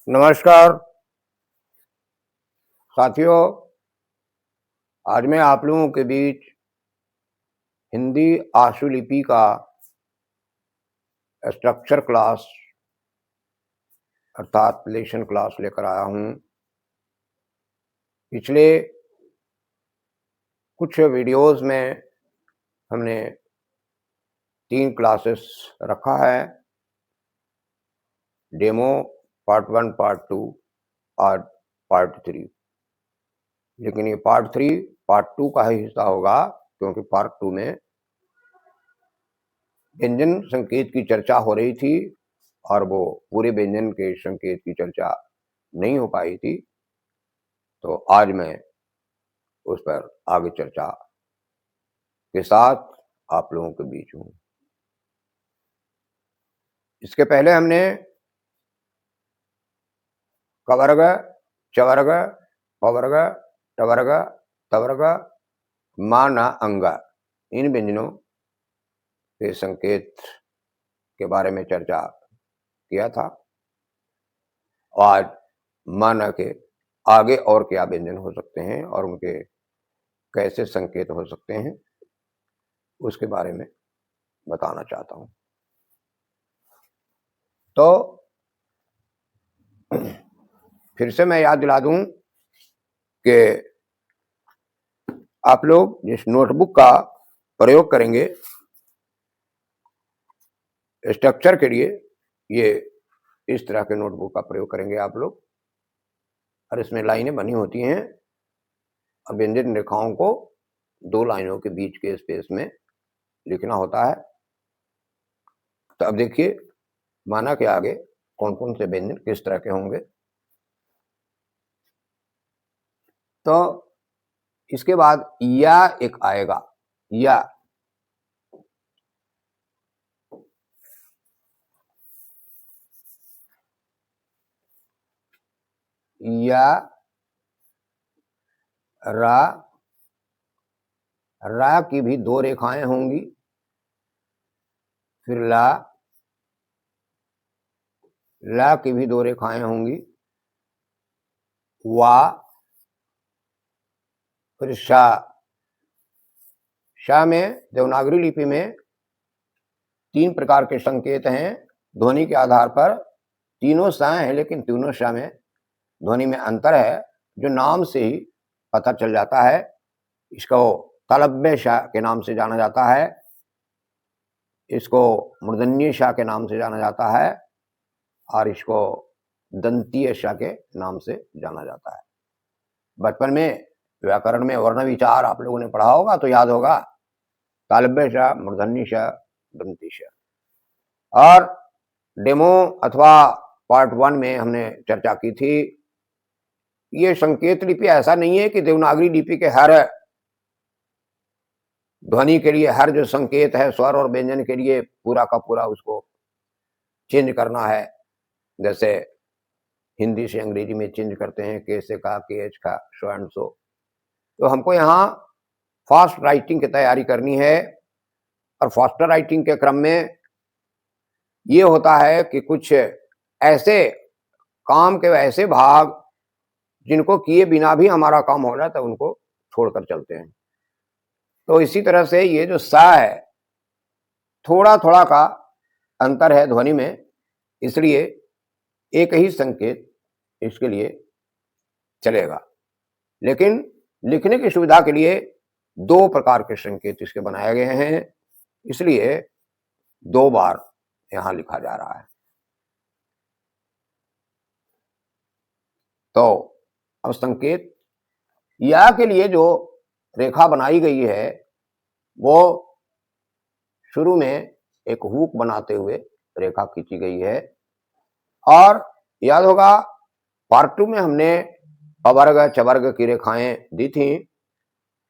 नमस्कार साथियों, आज मैं आप लोगों के बीच हिंदी आशुलिपि का स्ट्रक्चर क्लास अर्थात लेसन क्लास लेकर आया हूँ। पिछले कुछ वीडियोस में हमने 3 क्लासेस रखा है, डेमो पार्ट 1, पार्ट 2 और पार्ट 3। लेकिन ये पार्ट 3 पार्ट 2 का ही हिस्सा होगा, क्योंकि पार्ट 2 में व्यंजन संकेत की चर्चा हो रही थी और वो पूरे व्यंजन के संकेत की चर्चा नहीं हो पाई थी। तो आज मैं उस पर आगे चर्चा के साथ आप लोगों के बीच हूँ। इसके पहले हमने कवर्ग, चवर्ग, पवर्ग, टवर्ग, तवर्ग, मान, अंग इन व्यंजनों के संकेत के बारे में चर्चा किया था। आज मान के आगे और क्या व्यंजन हो सकते हैं और उनके कैसे संकेत हो सकते हैं उसके बारे में बताना चाहता हूं। तो फिर से मैं याद दिला दूं कि आप लोग जिस नोटबुक का प्रयोग करेंगे स्ट्रक्चर के लिए, ये इस तरह के नोटबुक का प्रयोग करेंगे आप लोग, और इसमें लाइनें बनी होती हैं और व्यंजन रेखाओं को 2 लाइनों के बीच के स्पेस में लिखना होता है। तो अब देखिए, माना के आगे कौन कौन से व्यंजन किस तरह के होंगे। तो इसके बाद या एक आएगा, या रा, रा की भी 2 रेखाएं होंगी। फिर ला, ला की भी 2 रेखाएं होंगी। वा, फिर शा, शा में देवनागरी लिपि में 3 प्रकार के संकेत हैं ध्वनि के आधार पर। तीनों सा हैं, लेकिन तीनों शा में ध्वनि में अंतर है, जो नाम से ही पता चल जाता है। इसको तलब्य शा के नाम से जाना जाता है, इसको मूर्धन्य शा के नाम से जाना जाता है, और इसको दंतीय शा के नाम से जाना जाता है। बचपन में व्याकरण में वर्ण विचार आप लोगों ने पढ़ा होगा तो याद होगा, तालब्य शा, मूर्धन्य शा, दंती शा। और डेमो अथवा पार्ट 1 में हमने चर्चा की थी, ये संकेत लिपि ऐसा नहीं है कि देवनागरी लिपि के हर ध्वनि के लिए, हर जो संकेत है स्वर और व्यंजन के लिए पूरा का पूरा उसको चेंज करना है। जैसे हिंदी से अंग्रेजी में चेंज करते हैं, के से का, के एच का, सो एंड सो। तो हमको यहाँ फास्ट राइटिंग की तैयारी करनी है, और फास्टर राइटिंग के क्रम में ये होता है कि कुछ ऐसे काम के ऐसे भाग जिनको किए बिना भी हमारा काम हो जाता है, उनको छोड़कर चलते हैं। तो इसी तरह से ये जो सा है, थोड़ा थोड़ा का अंतर है ध्वनि में, इसलिए एक ही संकेत इसके लिए चलेगा। लेकिन लिखने की सुविधा के लिए 2 प्रकार के संकेत इसके बनाए गए हैं, इसलिए 2 बार यहां लिखा जा रहा है। तो अब संकेत या के लिए जो रेखा बनाई गई है, वो शुरू में एक हुक बनाते हुए रेखा खींची गई है। और याद होगा, पार्ट 2 में हमने अवर्ग चवर्ग की रेखाएं दी थी,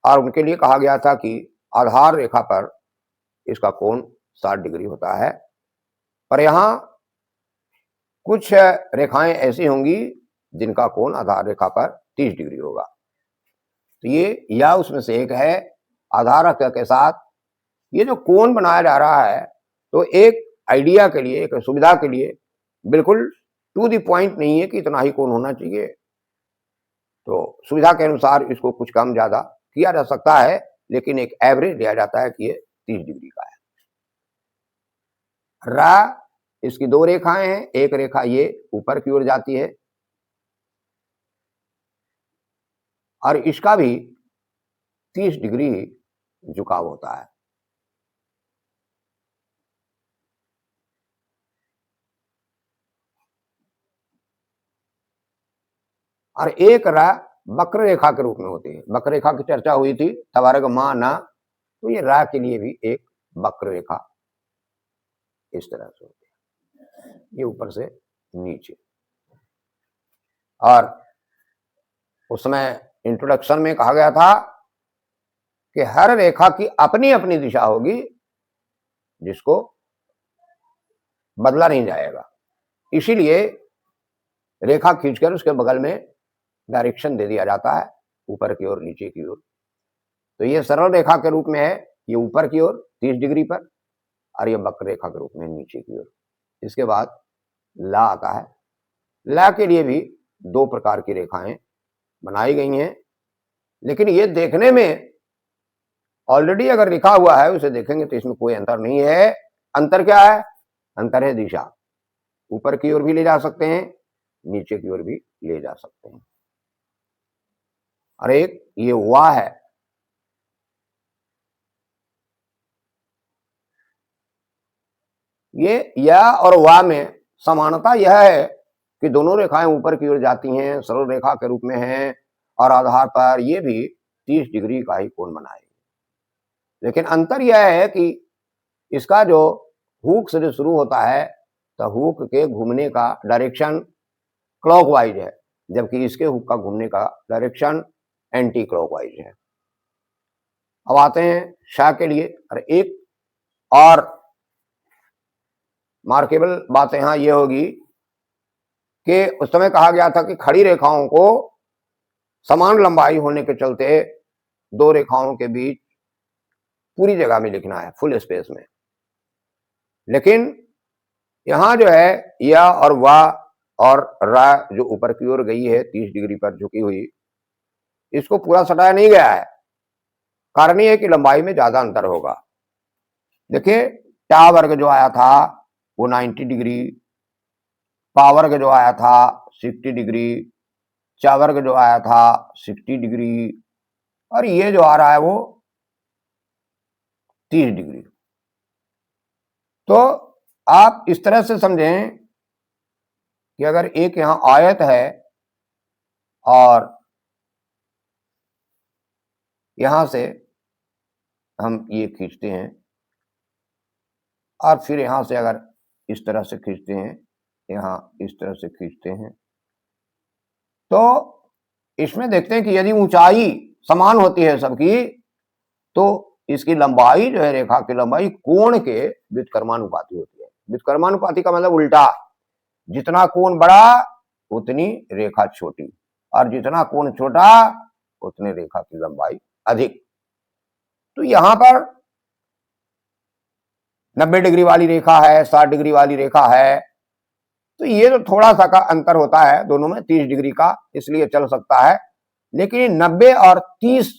और उनके लिए कहा गया था कि आधार रेखा पर इसका कोण 60 डिग्री होता है। पर यहां कुछ रेखाएं ऐसी होंगी जिनका कोण आधार रेखा पर 30 डिग्री होगा। तो ये या उसमें से एक है। आधार रेखा के साथ ये जो कोण बनाया जा रहा है, तो एक आइडिया के लिए, एक सुविधा के लिए बिल्कुल टू द पॉइंट नहीं है कि इतना ही कोण होना चाहिए। तो सुविधा के अनुसार इसको कुछ कम ज्यादा किया जा सकता है, लेकिन एक एवरेज दिया जाता है कि ये 30 डिग्री का है। रा, इसकी दो रेखाएं हैं, एक रेखा ये ऊपर की ओर जाती है और इसका भी 30 डिग्री झुकाव होता है। और एक रा वक्र रेखा के रूप में होती है। वक्र रेखा की चर्चा हुई थी, तवर्ग मा ना, तो ये रा के लिए भी एक वक्र रेखा इस तरह से होती है, ये ऊपर से नीचे। और उसमें इंट्रोडक्शन में कहा गया था कि हर रेखा की अपनी अपनी दिशा होगी, जिसको बदला नहीं जाएगा। इसीलिए रेखा खींचकर उसके बगल में डायरेक्शन दे दिया जाता है, ऊपर की ओर नीचे की ओर। तो ये सरल रेखा के रूप में है, ये ऊपर की ओर 30 डिग्री पर, और ये वक्र रेखा के रूप में नीचे की ओर। इसके बाद ला आता है। ला के लिए भी दो प्रकार की रेखाएं बनाई गई हैं, लेकिन ये देखने में ऑलरेडी अगर लिखा हुआ है उसे देखेंगे तो इसमें कोई अंतर नहीं है। अंतर क्या है? अंतर है दिशा। ऊपर की ओर भी ले जा सकते हैं, नीचे की ओर भी ले जा सकते हैं। और एक ये वा है, ये या और वा में समानता यह है कि दोनों रेखाएं ऊपर की ओर जाती हैं, सरल रेखा के रूप में हैं, और आधार पर ये भी 30 डिग्री का ही कोण बनाएगी। लेकिन अंतर यह है कि इसका जो हुक से जो शुरू होता है, तो हुक के घूमने का डायरेक्शन क्लॉकवाइज है, जबकि इसके हुक का घूमने का डायरेक्शन एंटी क्लॉकवाइज है। अब आते हैं शाह के लिए। और एक और मार्केबल बात यहां ये होगी कि उस समय कहा गया था कि खड़ी रेखाओं को समान लंबाई होने के चलते दो रेखाओं के बीच पूरी जगह में लिखना है, फुल स्पेस में। लेकिन यहां जो है या और वा और रा जो ऊपर की ओर गई है 30 डिग्री पर झुकी हुई, इसको पूरा सटाया नहीं गया है। कारण यह है कि लंबाई में ज्यादा अंतर होगा। देखिए, टा वर्ग जो आया था वो 90 डिग्री, पा वर्ग जो आया था 60 डिग्री, चा वर्ग जो आया था 60 डिग्री, और ये जो आ रहा है वो 30 डिग्री। तो आप इस तरह से समझें कि अगर एक यहां आयत है और यहां से हम ये खींचते हैं और फिर यहां से अगर इस तरह से खींचते हैं, यहां इस तरह से खींचते हैं, तो इसमें देखते हैं कि यदि ऊंचाई समान होती है सबकी, तो इसकी लंबाई जो है, रेखा की लंबाई कोण के व्युत्क्रमानुपाती होती है। व्युत्क्रमानुपाती का मतलब उल्टा, जितना कोण बड़ा उतनी रेखा छोटी, और जितना कोण छोटा उतनी रेखा की लंबाई अधिक। तो यहां पर 90 डिग्री वाली रेखा है, 60 डिग्री वाली रेखा है, तो ये तो थोड़ा सा का अंतर होता है दोनों में, 30 डिग्री का, इसलिए चल सकता है। लेकिन 90 और 30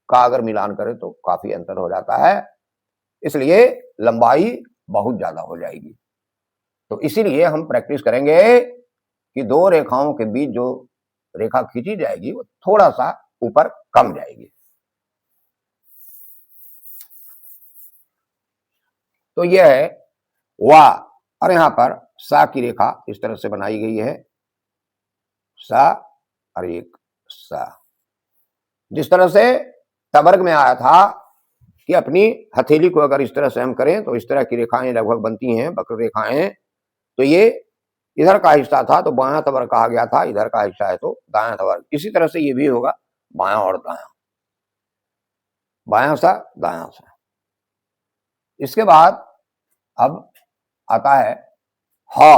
का अगर मिलान करें तो काफी अंतर हो जाता है, इसलिए लंबाई बहुत ज्यादा हो जाएगी। तो इसीलिए हम प्रैक्टिस करेंगे कि दो रेखाओं के बीच जो रेखा खींची जाएगी वो थोड़ा सा ऊपर कम जाएगी। तो यह है वा, और यहां पर सा की रेखा इस तरह से बनाई गई है, सा और एक सा। जिस तरह से तवर्ग में आया था कि अपनी हथेली को अगर इस तरह से हम करें तो इस तरह की रेखाएं लगभग बनती हैं, वक्र रेखाएं। तो ये इधर का हिस्सा था तो बायां तवर्ग कहा गया था, इधर का हिस्सा है तो दायां तवर्ग। इसी तरह से ये भी होगा, बायां और दायां, बायां सा दायां सा। इसके बाद अब आता है हा।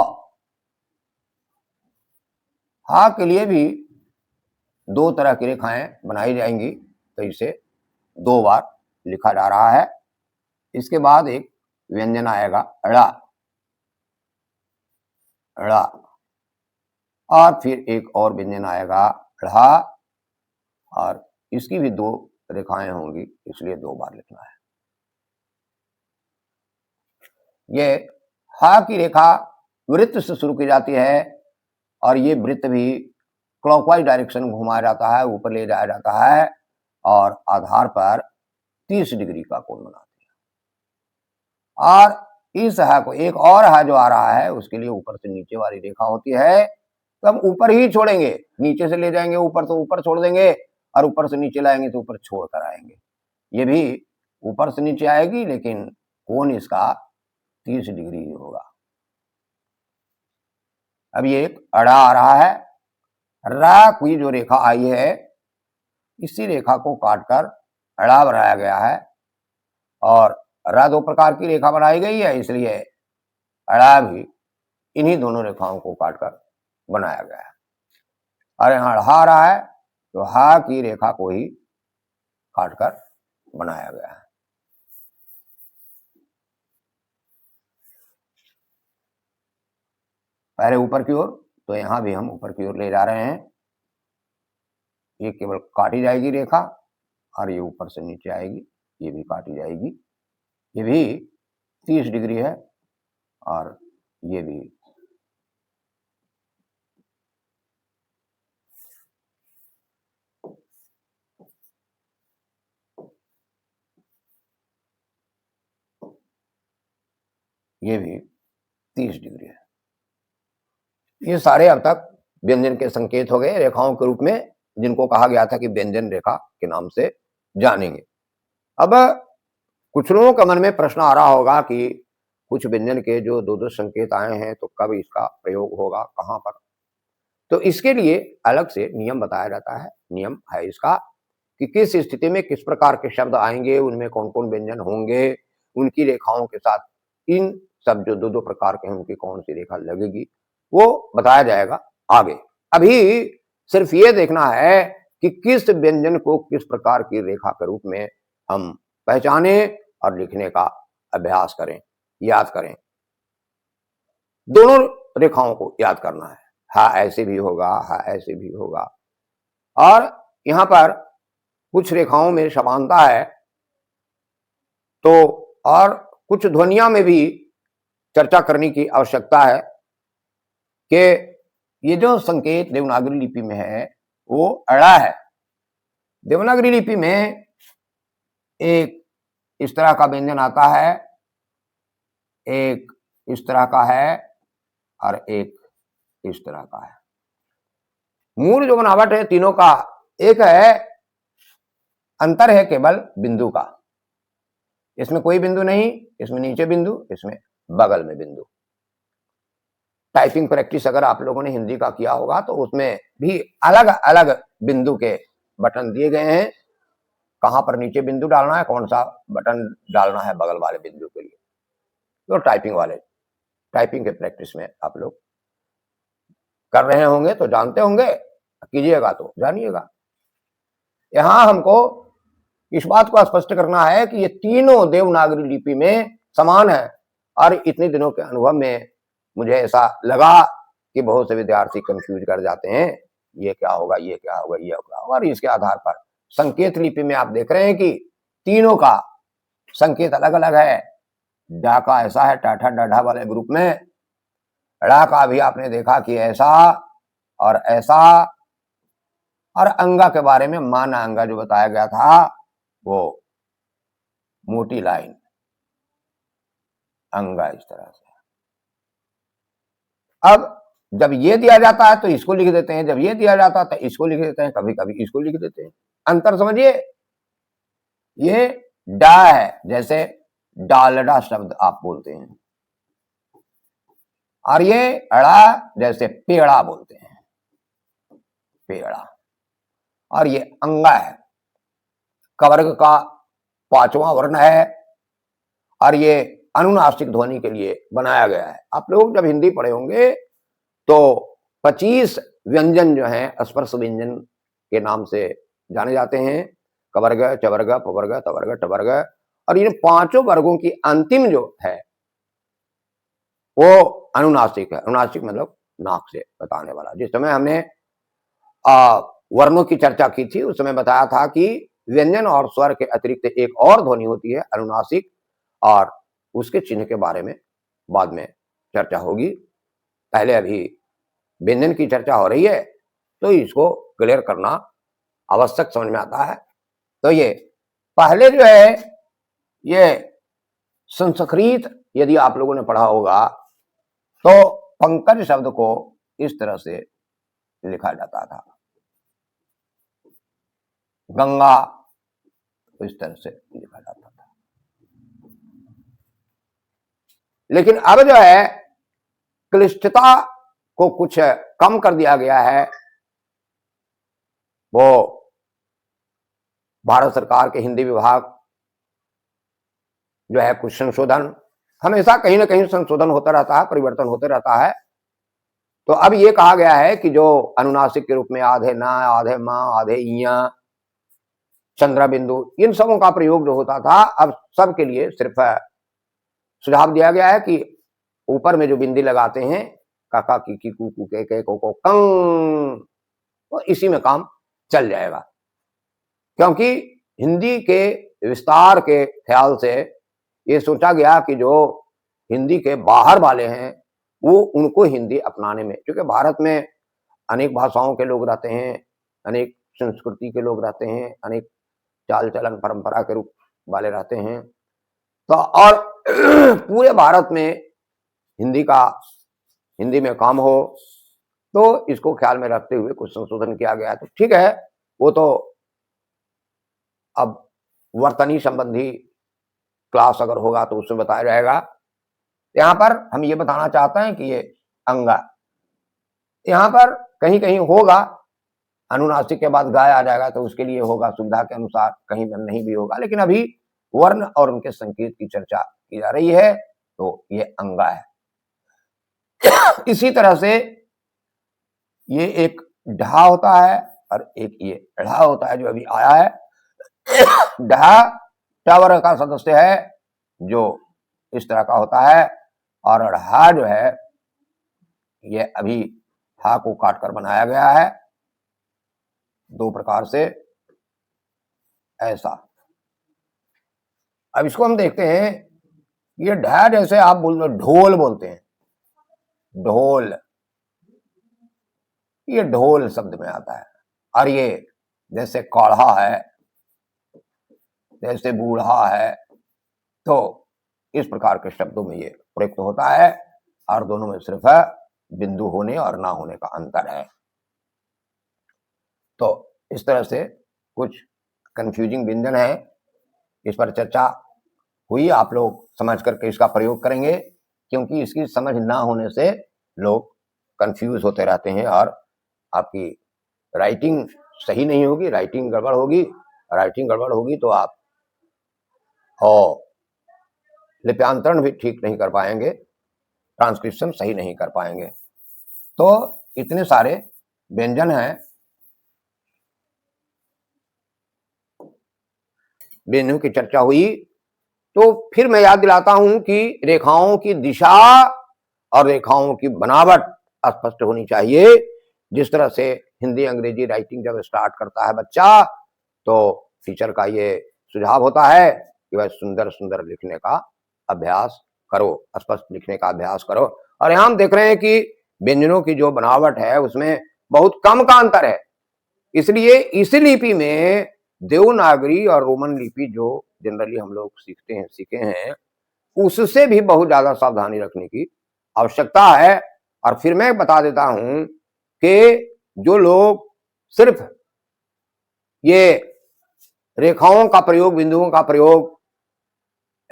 हा के लिए भी दो तरह की रेखाएं बनाई जाएंगी, तो इसे दो बार लिखा जा रहा है। इसके बाद एक व्यंजन आएगा ड़ा, ड़ा। और फिर एक और व्यंजन आएगा ढ़ा, और इसकी भी 2 रेखाएं होंगी, इसलिए 2 बार लिखना है। ये हा की रेखा वृत्त से शुरू की जाती है और ये वृत्त भी क्लॉकवाइज डायरेक्शन घुमाया जाता है, ऊपर ले जाया जाता है और आधार पर 30 डिग्री का कोण बनाती है। और इस हा को एक और हा जो आ रहा है उसके लिए ऊपर से नीचे वाली रेखा होती है, तो हम ऊपर ही छोड़ेंगे, नीचे से ले जाएंगे ऊपर तो ऊपर छोड़ देंगे और ऊपर से नीचे लाएंगे तो ऊपर छोड़ कर आएंगे। ये भी ऊपर से नीचे आएगी लेकिन कोण इसका 30 डिग्री ही होगा। अब ये एक अड़ा आ रहा है, रा की जो रेखा आई है इसी रेखा को काटकर अड़ा बनाया गया है और रा 2 प्रकार की रेखा बनाई गई है, इसलिए अड़ा भी इन्हीं दोनों रेखाओं को काटकर बनाया गया है। और यहाँ ढ़ा आ रहा है तो हा की रेखा को ही काटकर बनाया गया है। पहले ऊपर की ओर, तो यहां भी हम ऊपर की ओर ले जा रहे हैं। ये केवल काटी जाएगी रेखा और ये ऊपर से नीचे आएगी, ये भी काटी जाएगी। ये भी 30 डिग्री है और ये भी ये भी 30 डिग्री है। ये सारे अब तक व्यंजन के संकेत हो गए रेखाओं के रूप में, जिनको कहा गया था कि व्यंजन रेखा के नाम से जानेंगे। अब कुछ लोगों के मन में प्रश्न आ रहा होगा कि कुछ व्यंजन के जो 2-2 संकेत आए हैं तो कब इसका प्रयोग होगा, कहां पर? तो इसके लिए अलग से नियम बताया जाता है। नियम है इसका कि किस स्थिति में किस प्रकार के शब्द आएंगे, उनमें कौन कौन व्यंजन होंगे, उनकी रेखाओं के साथ इन सब जो 2-2 प्रकार के हैं उनकी कौन सी रेखा लगेगी, वो बताया जाएगा आगे। अभी सिर्फ ये देखना है कि किस व्यंजन को किस प्रकार की रेखा के रूप में हम पहचाने और लिखने का अभ्यास करें, याद करें। दोनों रेखाओं को याद करना है, हा ऐसे भी होगा, हा ऐसे भी होगा। और यहां पर कुछ रेखाओं में समानता है तो और कुछ ध्वनियों में भी चर्चा करने की आवश्यकता है कि ये जो संकेत देवनागरी लिपि में है वो अड़ा है। देवनागरी लिपि में एक इस तरह का व्यंजन आता है, एक इस तरह का है और एक इस तरह का है। मूल जो बनावट है तीनों का एक है, अंतर है केवल बिंदु का। इसमें कोई बिंदु नहीं, इसमें नीचे बिंदु, इसमें बगल में बिंदु। टाइपिंग प्रैक्टिस अगर आप लोगों ने हिंदी का किया होगा तो उसमें भी अलग अलग बिंदु के बटन दिए गए हैं, कहां पर नीचे बिंदु डालना है, कौन सा बटन डालना है बगल वाले बिंदु के लिए। तो टाइपिंग के प्रैक्टिस में आप लोग कर रहे होंगे तो जानते होंगे, कीजिएगा तो जानिएगा। यहां हमको इस बात को स्पष्ट करना है कि ये तीनों देवनागरी लिपि में समान है और इतने दिनों के अनुभव में मुझे ऐसा लगा कि बहुत से विद्यार्थी कंफ्यूज कर जाते हैं, ये क्या होगा, ये क्या होगा, ये क्या होगा। और इसके आधार पर संकेत लिपि में आप देख रहे हैं कि तीनों का संकेत अलग अलग है। डा का ऐसा है टाठा डाढ़ा वाले ग्रुप में, ड़ा का भी आपने देखा कि ऐसा और ऐसा, और अंगा के बारे में माना अंगा जो बताया गया था वो मोटी लाइन अंगा इस तरह से। अब जब ये दिया जाता है तो इसको लिख देते हैं, जब ये दिया जाता है तो इसको लिख देते हैं, कभी कभी इसको लिख देते हैं। अंतर समझिए, ये डा है, जैसे डालडा शब्द आप बोलते हैं, और ये अड़ा जैसे पेड़ा बोलते हैं, पेड़ा। और ये अंगा है, कवर्ग का 5वां वर्ण है और ये अनुनासिक ध्वनि के लिए बनाया गया है। आप लोग जब हिंदी पढ़े होंगे तो 25 व्यंजन जो हैं स्पर्श व्यंजन के नाम से जाने जाते हैं, कवर्ग, चवर्ग, पवर्ग, तवर्ग, टवर्ग। और इन 5 वर्गों की अंतिम जो है वो अनुनासिक है। अनुनासिक मतलब नाक से बताने वाला। जिस समय हमने वर्णों की चर्चा की थी उस समय बताया था कि व्यंजन और स्वर के अतिरिक्त एक और ध्वनि होती है अनुनासिक, और उसके चिन्ह के बारे में बाद में चर्चा होगी। पहले अभी व्यंजन की चर्चा हो रही है तो इसको क्लियर करना आवश्यक समझ में आता है। तो ये पहले जो है ये संस्कृत यदि आप लोगों ने पढ़ा होगा तो पंकज शब्द को इस तरह से लिखा जाता था, गंगा इस तरह से लिखा जाता था। लेकिन अब जो है क्लिष्टता को कुछ कम कर दिया गया है। वो भारत सरकार के हिंदी विभाग जो है कुछ संशोधन, हमेशा कहीं ना कहीं संशोधन होता रहता है, परिवर्तन होते रहता है। तो अब ये कहा गया है कि जो अनुनासिक के रूप में आधे ना, आधे मां, आधे इया, चंद्र बिंदु, इन सबों का प्रयोग जो होता था अब सबके लिए सिर्फ सुझाव दिया गया है कि ऊपर में जो बिंदी लगाते हैं काका की कू के को कंग, तो इसी में काम चल जाएगा। क्योंकि हिंदी के विस्तार के ख्याल से ये सोचा गया कि जो हिंदी के बाहर वाले हैं वो उनको हिंदी अपनाने में, क्योंकि भारत में अनेक भाषाओं के लोग रहते हैं, अनेक संस्कृति के लोग रहते हैं, अनेक चाल चलन परंपरा के रूप वाले रहते हैं। तो और पूरे भारत में हिंदी में काम हो, तो इसको ख्याल में रखते हुए कुछ संशोधन किया गया है। तो ठीक है, वो तो अब वर्तनी संबंधी क्लास अगर होगा तो उसमें बताया जाएगा। यहाँ पर हम ये बताना चाहते हैं कि ये अंगा यहाँ पर कहीं कहीं होगा, अनुनासिक के बाद गाय आ जाएगा तो उसके लिए होगा सुविधा के अनुसार, कहीं नहीं भी होगा। लेकिन अभी वर्ण और उनके संकेत की चर्चा की जा रही है तो ये अंगा है। इसी तरह से ये एक ढा होता है और एक ये ढ़ा होता है जो अभी आया है। ढा टावर का सदस्य है जो इस तरह का होता है, और ढ़ा जो है ये अभी हा को काटकर बनाया गया है दो प्रकार से, ऐसा। अब इसको हम देखते हैं, ये ढा जैसे आप ढोल बोलते हैं, ढोल, ये ढोल शब्द में आता है। और ये जैसे काढ़ा है, जैसे बूढ़ा है, तो इस प्रकार के शब्दों में ये प्रयुक्त होता है, और दोनों में सिर्फ बिंदु होने और ना होने का अंतर है। तो इस तरह से कुछ कंफ्यूजिंग व्यंजन है, इस पर चर्चा हुई, आप लोग समझ करके इसका प्रयोग करेंगे, क्योंकि इसकी समझ ना होने से लोग कंफ्यूज होते रहते हैं और आपकी राइटिंग सही नहीं होगी, राइटिंग गड़बड़ होगी तो आप और लिप्यांतरण भी ठीक नहीं कर पाएंगे, ट्रांसक्रिप्शन सही नहीं कर पाएंगे। तो इतने सारे व्यंजन हैं, व्यंजनों की चर्चा हुई। तो फिर मैं याद दिलाता हूं कि रेखाओं की दिशा और रेखाओं की बनावट स्पष्ट होनी चाहिए। जिस तरह से हिंदी अंग्रेजी राइटिंग जब स्टार्ट करता है बच्चा, तो टीचर का ये सुझाव होता है कि वह सुंदर सुंदर लिखने का अभ्यास करो, स्पष्ट लिखने का अभ्यास करो। और यहां हम देख रहे हैं कि व्यंजनों की जो बनावट है उसमें बहुत कम का अंतर है। इसलिए इसी लिपि में देवनागरी और रोमन लिपि जो जनरली हम लोग सीखे हैं उससे भी बहुत ज्यादा सावधानी रखने की आवश्यकता है। और फिर मैं बता देता हूं कि जो लोग सिर्फ ये रेखाओं का प्रयोग, बिंदुओं का प्रयोग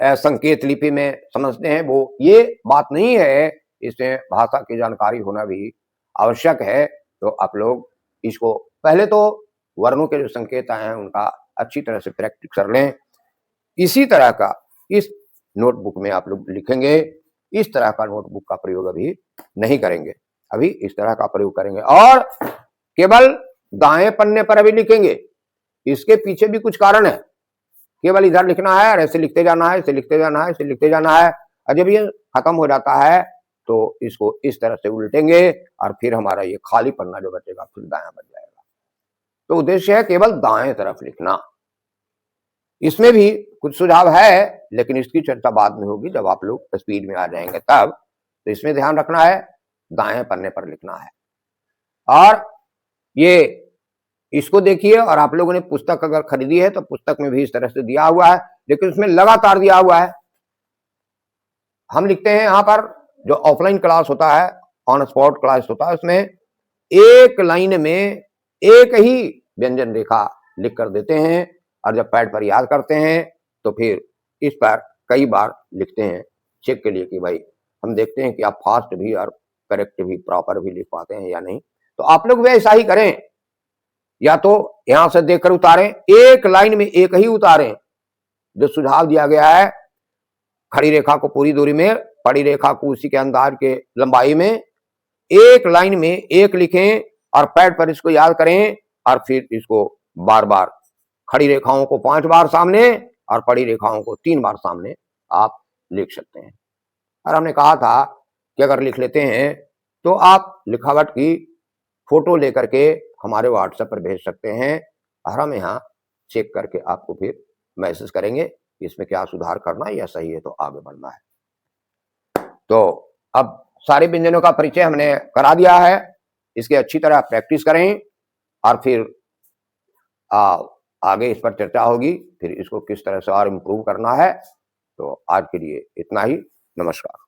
संकेत लिपि में समझते हैं, वो ये बात नहीं है, इसमें भाषा की जानकारी होना भी आवश्यक है। तो आप लोग इसको पहले तो वर्णों के जो संकेत आए हैं उनका अच्छी तरह से प्रैक्टिस कर लें। इसी तरह का इस नोटबुक में आप लोग लिखेंगे, इस तरह का नोटबुक का प्रयोग अभी नहीं करेंगे, अभी इस तरह का प्रयोग करेंगे और केवल दाएं पन्ने पर अभी लिखेंगे। इसके पीछे भी कुछ कारण है, केवल इधर लिखना है और ऐसे लिखते जाना है, ऐसे लिखते जाना है, ऐसे लिखते जाना है, और जब ये खत्म हो जाता है तो इसको इस तरह से उल्टेंगे और फिर हमारा ये खाली पन्ना जो बचेगा फिर दायां बन जाएगा। तो उद्देश्य है केवल दाएं तरफ लिखना। इसमें भी कुछ सुझाव है, लेकिन इसकी चर्चा बाद में होगी जब आप लोग स्पीड में आ जाएंगे तब। तो इसमें ध्यान रखना है दाएं पन्ने पर लिखना है। और ये इसको देखिए, और आप लोगों ने पुस्तक अगर खरीदी है तो पुस्तक में भी इस तरह से दिया हुआ है, लेकिन उसमें लगातार दिया हुआ है। हम लिखते हैं यहाँ पर, जो ऑफलाइन क्लास होता है, ऑन स्पॉट क्लास होता है, उसमें एक लाइन में एक ही व्यंजन रेखा लिख कर देते हैं, और जब पैड पर याद करते हैं तो फिर इस पर कई बार लिखते हैं चेक के लिए कि भाई हम देखते हैं कि आप फास्ट भी और करेक्ट भी प्रॉपर भी लिख पाते हैं या नहीं। तो आप लोग भी ऐसा ही करें, या तो यहां से देखकर उतारें, एक लाइन में एक ही उतारें। जो सुझाव दिया गया है, खड़ी रेखा को पूरी दूरी में, पड़ी रेखा को उसी के अंदाज के लंबाई में, एक लाइन में एक लिखें और पैड पर इसको याद करें, और फिर इसको बार बार खड़ी रेखाओं को 5 बार सामने और पड़ी रेखाओं को 3 बार सामने आप लिख सकते हैं। और हमने कहा था कि अगर लिख लेते हैं तो आप लिखावट की फोटो लेकर के हमारे व्हाट्सएप पर भेज सकते हैं, और हम यहाँ चेक करके आपको फिर मैसेज करेंगे इसमें क्या सुधार करना है या सही है तो आगे बढ़ना है। तो अब सारे व्यंजनों का परिचय हमने करा दिया है, इसकी अच्छी तरह प्रैक्टिस करें और फिर आगे इस पर चर्चा होगी, फिर इसको किस तरह से और इम्प्रूव करना है। तो आज के लिए इतना ही, नमस्कार।